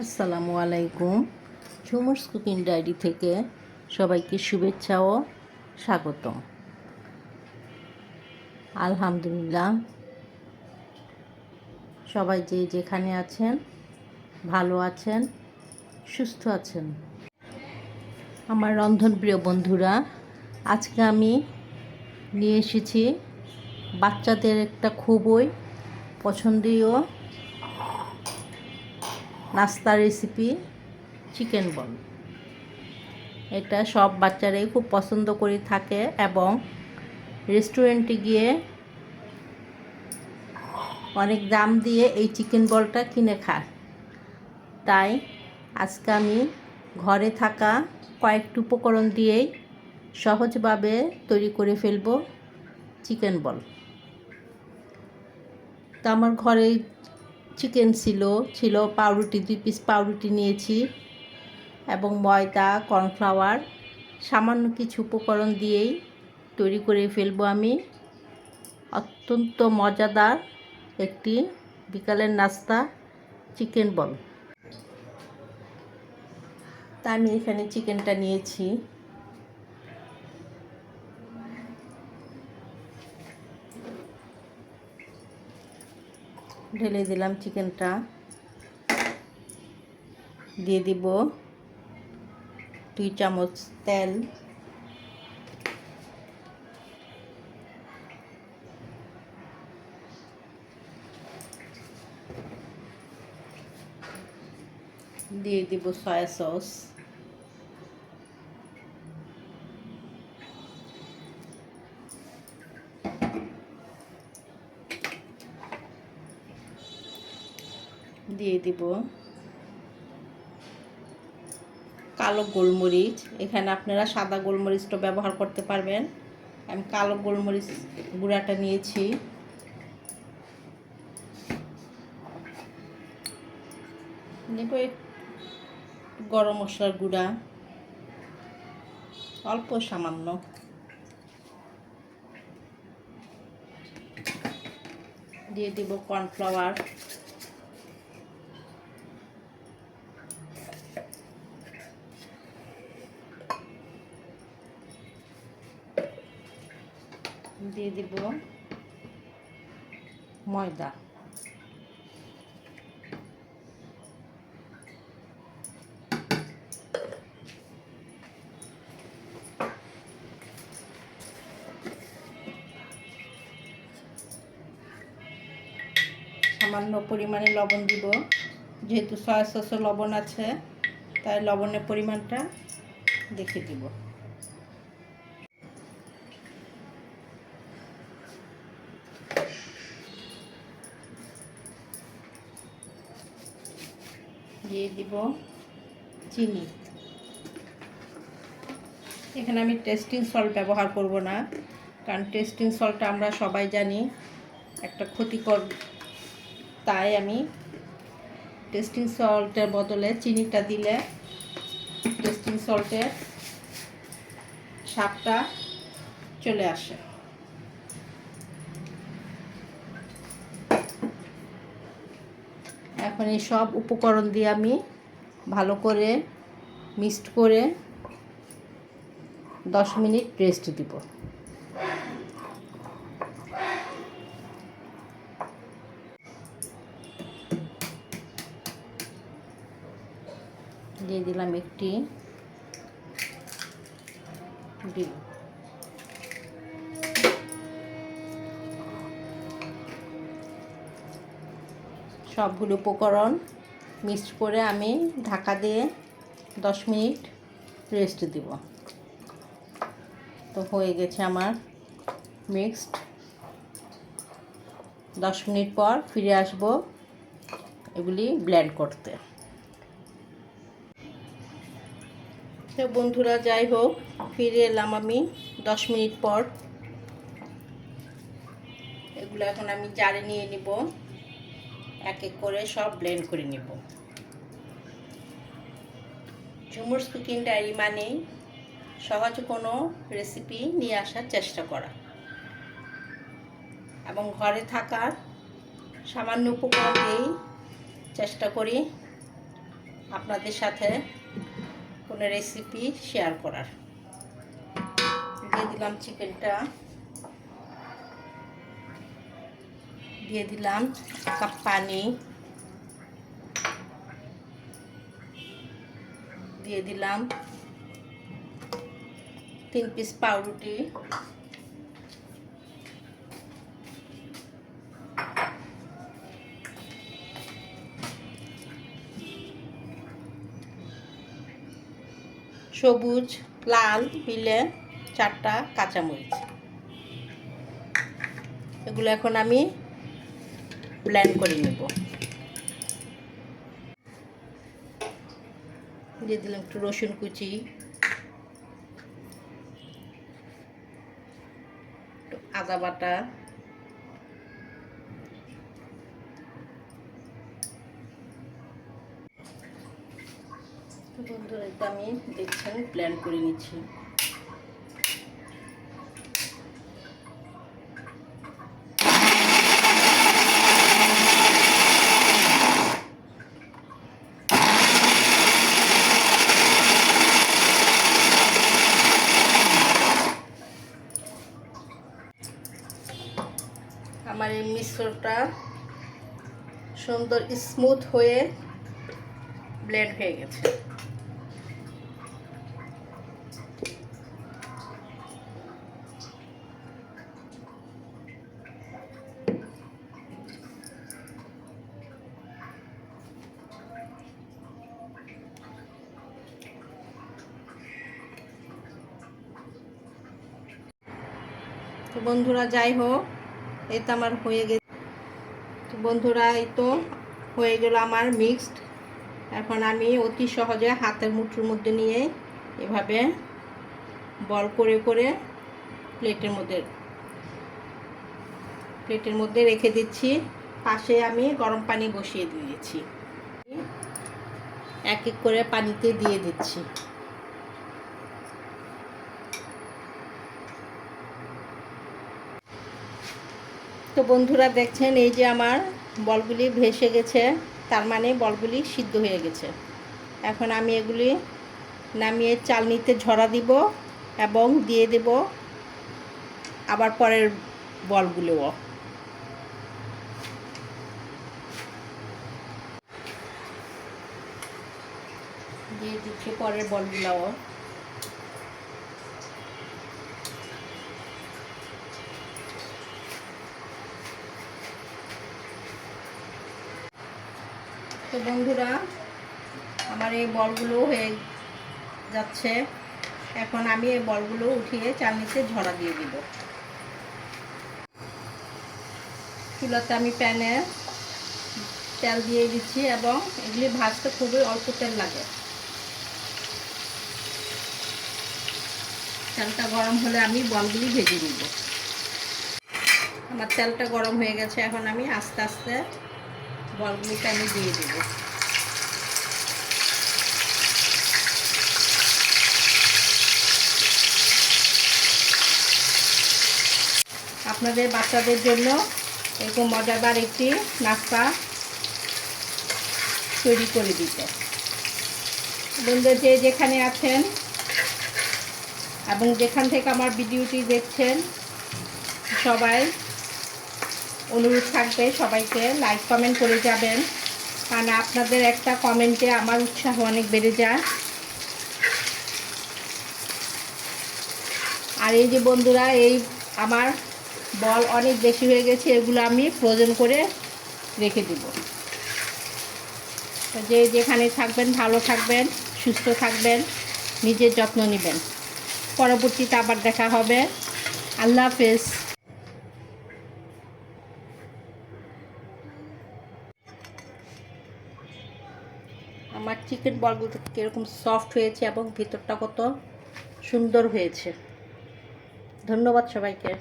আসসালামু আলাইকুম। ঝুমুরস cooking diary থেকে সবাইকে শুভেচ্ছা ও স্বাগতম। আলহামদুলিল্লাহ, সবাই যে যেখানে আছেন ভালো আছেন, সুস্থ আছেন। আমার রন্ধনপ্রিয় বন্ধুরা, আজকে আমি নিয়ে এসেছি বাচ্চাদের একটা খুবই পছন্দীয় নাস্তা রেসিপি, চিকেন বল। এটা সব বাচ্চারাই খুব পছন্দ করে থাকে এবং রেস্টুরেন্টে গিয়ে অনেক দাম দিয়ে এই চিকেন বলটা কিনে খায়। তাই আজকে আমি ঘরে থাকা কয়েকটি উপকরণ দিয়েই সহজভাবে তৈরি করে ফেলবো চিকেন বল। তা আমার ঘরে চিকেন ছিল পাউরুটি, 2 পিস পাউরুটি নিয়েছি এবং ময়দা, কর্নফ্লাওয়ার, সামান্য কিছু উপকরণ দিয়েই তৈরি করে ফেলবো আমি অত্যন্ত মজাদার একটি বিকালের নাস্তা চিকেন বল। তা আমি এখানে চিকেনটা নিয়েছি। ঢেলে দিলাম চিকেনটা, দিয়ে দিব 2 চামচ তেল, দিয়ে দিব সয়া সস, দিয়ে দিব কালো গোলমরিচ। এখানে আপনারা সাদা গোলমরিচটা ব্যবহার করতে পারবেন। আমি কালো গোলমরিচ গুঁড়াটা নিয়েছি। দেব গরম মশলার গুঁড়া অল্প সামান্য, দিয়ে দিব কর্নফ্লাওয়ার, দিয়ে দিব ময়দা, সামান্য পরিমাণে লবণ দিব। যেহেতু সয়া সসে লবণ আছে তাই লবণের পরিমাণটা দেখে দিব। দিয়ে দিব চিনি। এখানে আমি টেস্টিং সল্ট ব্যবহার করব না, কারণ টেস্টিং সল্টটা আমরা সবাই জানি একটা ক্ষতিকর। তাই আমি টেস্টিং সল্টের বদলে চিনিটা দিলে টেস্টিং সল্টের স্বাদটা চলে আসে। এখন এই সব উপকরণ দিয়ে আমি ভালো করে মিক্সড করে 10 মিনিট রেস্ট দিব। দিয়ে দিলাম একটি ডিম। সবগুলো উপকরণ মিক্সড করে আমি ঢাকা দিয়ে 10 মিনিট রেস্ট দিব। তো হয়ে গেছে আমার মিক্সড। 10 মিনিট পর ফিরে আসব এগুলি ব্লেন্ড করতে। তো বন্ধুরা, যাই হোক, ফিরে এলাম আমি 10 মিনিট পর। এগুলো এখন আমি জারে নিয়ে নিব, এক এক করে সব ব্লেন্ড করে নিব। ঝুমুরস কুকিং ডায়েরি মানেই সহজ কোনো রেসিপি নিয়ে আসার চেষ্টা করা এবং ঘরে থাকার সামান্য উপকরণ দিয়েই চেষ্টা করি আপনাদের সাথে কোনো রেসিপি শেয়ার করার। দিয়ে দিলাম চিকেনটা, দিয়ে দিলাম 1 কাপ পানি, দিয়ে দিলাম 3 পিস পাউরুটি, সবুজ লাল মিলে 4টা কাঁচামরিচ। এগুলো এখন আমি ব্লেন্ড করে নেব। দিয়ে দিলাম একটু রসুন কুচি, একটু আদা বাটা, বন্ধুরা এটা আমি দেখছেন ব্লেন্ড করে নিচ্ছি। আমার এই মিশ্রণটা সুন্দর স্মুথ হয়ে ব্লেন্ড হয়ে গেছে। তো বন্ধুরা যাই হোক, এই তো আমার হয়ে গেছে। তো বন্ধুরা এই তো হয়ে গেল আমার মিক্সড। এখন আমি অতি সহজে হাতের মুঠোর মধ্যে নিয়ে এভাবে বল করে করে প্লেটের মধ্যে রেখে দিচ্ছি। পাশে আমি গরম পানি বসিয়ে দিয়েছি, এক এক করে পানিতে দিয়ে দিচ্ছি। তো বন্ধুরা দেখছেন এই যে আমার বলগুলি ভেসে গেছে, তার মানে বলগুলি সিদ্ধ হয়ে গেছে। এখন আমি এগুলি নামিয়ে চালনিতে ঝরা দিব এবং দিয়ে দেব আবার পরের বলগুলোও। দিয়ে দিচ্ছি পরের বলগুলোও। তো বন্ধুরা আমার এই বলগুলো হয়ে যাচ্ছে। এখন আমি এই বলগুলো উঠিয়ে চালনিতে ঝরা দিয়ে দিব। চুলাতে আমি প্যানে তেল দিয়ে দিচ্ছি এবং এগুলি ভাজতে খুবই অল্প তেল লাগে। তেলটা গরম হলে আমি বলগুলি ভেজে নিব। আমার তেলটা গরম হয়ে গেছে, এখন আমি আস্তে আস্তে বলগুলিকে আমি দিয়ে দেব। আপনাদের বাচ্চাদের জন্য এরকম মজাদার একটি নাস্তা তৈরি করে দিতে। বন্ধুরা যে যেখানে আছেন এবং যেখান থেকে আমার ভিডিওটি দেখছেন, সবাই অনুরোধ থাকবে সবাইকে লাইক কমেন্ট করে যাবেন, কারণ আপনাদের একটা কমেন্টে আমার উৎসাহ অনেক বেড়ে যায়। আর এই যে বন্ধুরা এই আমার বল অনেক বেশি হয়ে গেছে, এগুলো আমি ফ্রোজেন করে রেখে দেব। যে যেখানে থাকবেন ভালো থাকবেন, সুস্থ থাকবেন, নিজের যত্ন নেবেন। পরবর্তীতে আবার দেখা হবে। আল্লাহ হাফেজ। আমার চিকেন বলগুলো কীরকম সফট হয়েছে এবং ভিতরটা কত সুন্দর হয়েছে। ধন্যবাদ সবাইকে।